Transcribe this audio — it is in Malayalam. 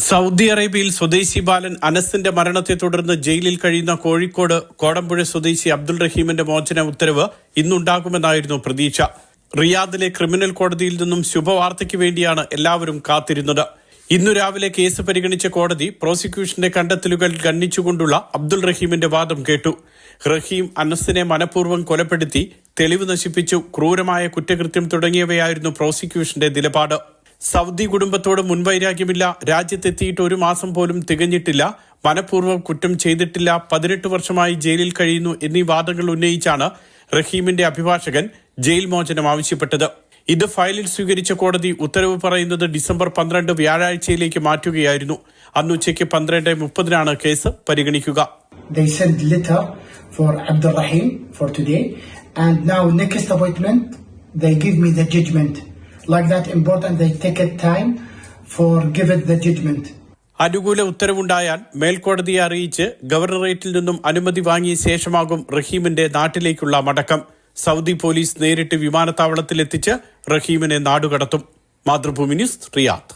സൗദി അറേബ്യയിൽ സ്വദേശി ബാലൻ അനസിന്റെ മരണത്തെ തുടർന്ന് ജയിലിൽ കഴിയുന്ന കോഴിക്കോട് കോടമ്പുഴ സ്വദേശി അബ്ദുൾ റഹീമിന്റെ മോചന ഉത്തരവ് ഇന്നുണ്ടാകുമെന്നായിരുന്നു പ്രതീക്ഷ. റിയാദിലെ ക്രിമിനൽ കോടതിയിൽ നിന്നും ശുഭവാർത്തയ്ക്ക് വേണ്ടിയാണ് എല്ലാവരും കാത്തിരുന്നത്. ഇന്നു രാവിലെ കേസ് പരിഗണിച്ച കോടതി പ്രോസിക്യൂഷന്റെ കണ്ടെത്തലുകൾ ഗണ്ണിച്ചുകൊണ്ടുള്ള അബ്ദുൾ റഹീമിന്റെ വാദം കേട്ടു. റഹീം അനസിനെ മനഃപൂർവ്വം കൊലപ്പെടുത്തി, തെളിവ് നശിപ്പിച്ചു, ക്രൂരമായ കുറ്റകൃത്യം തുടങ്ങിയവയായിരുന്നു പ്രോസിക്യൂഷന്റെ നിലപാട്. സൗദി കുടുംബത്തോട് മുൻവൈരാഗ്യമില്ല, രാജ്യത്തെത്തിയിട്ട് 1 മാസം പോലും തികഞ്ഞിട്ടില്ല, മനഃപൂർവ്വം കുറ്റം ചെയ്തിട്ടില്ല, 18 വർഷമായി ജയിലിൽ കഴിയുന്നു എന്നീ വാദങ്ങൾ ഉന്നയിച്ചാണ് റഹീമിന്റെ അഭിഭാഷകൻ ജയിൽ മോചനം ആവശ്യപ്പെട്ടത്. ഇത് ഫയലിൽ സ്വീകരിച്ച കോടതി ഉത്തരവ് പറയുന്നത് ഡിസംബർ 12 വ്യാഴാഴ്ചയിലേക്ക് മാറ്റുകയായിരുന്നു. അന്ന് ഉച്ചയ്ക്ക് 12:30 കേസ് പരിഗണിക്കുക. They sent letter for Abdul Rahim for today, and now next appointment they give me the judgment. Like that important, they take a time for give it the judgment. അനുകൂല ഉത്തരവുണ്ടായാൽ മേൽക്കോടതിയെ അറിയിച്ച് ഗവർണറേറ്റിൽ നിന്നും അനുമതി വാങ്ങിയ ശേഷമാകും റഹീമിന്റെ നാട്ടിലേക്കുള്ള മടക്കം. സൗദി പോലീസ് നേരിട്ട് വിമാനത്താവളത്തിലെത്തിച്ച് റഹീമിനെ നാടുകടത്തും. Mathrubhumi news, Riyadh.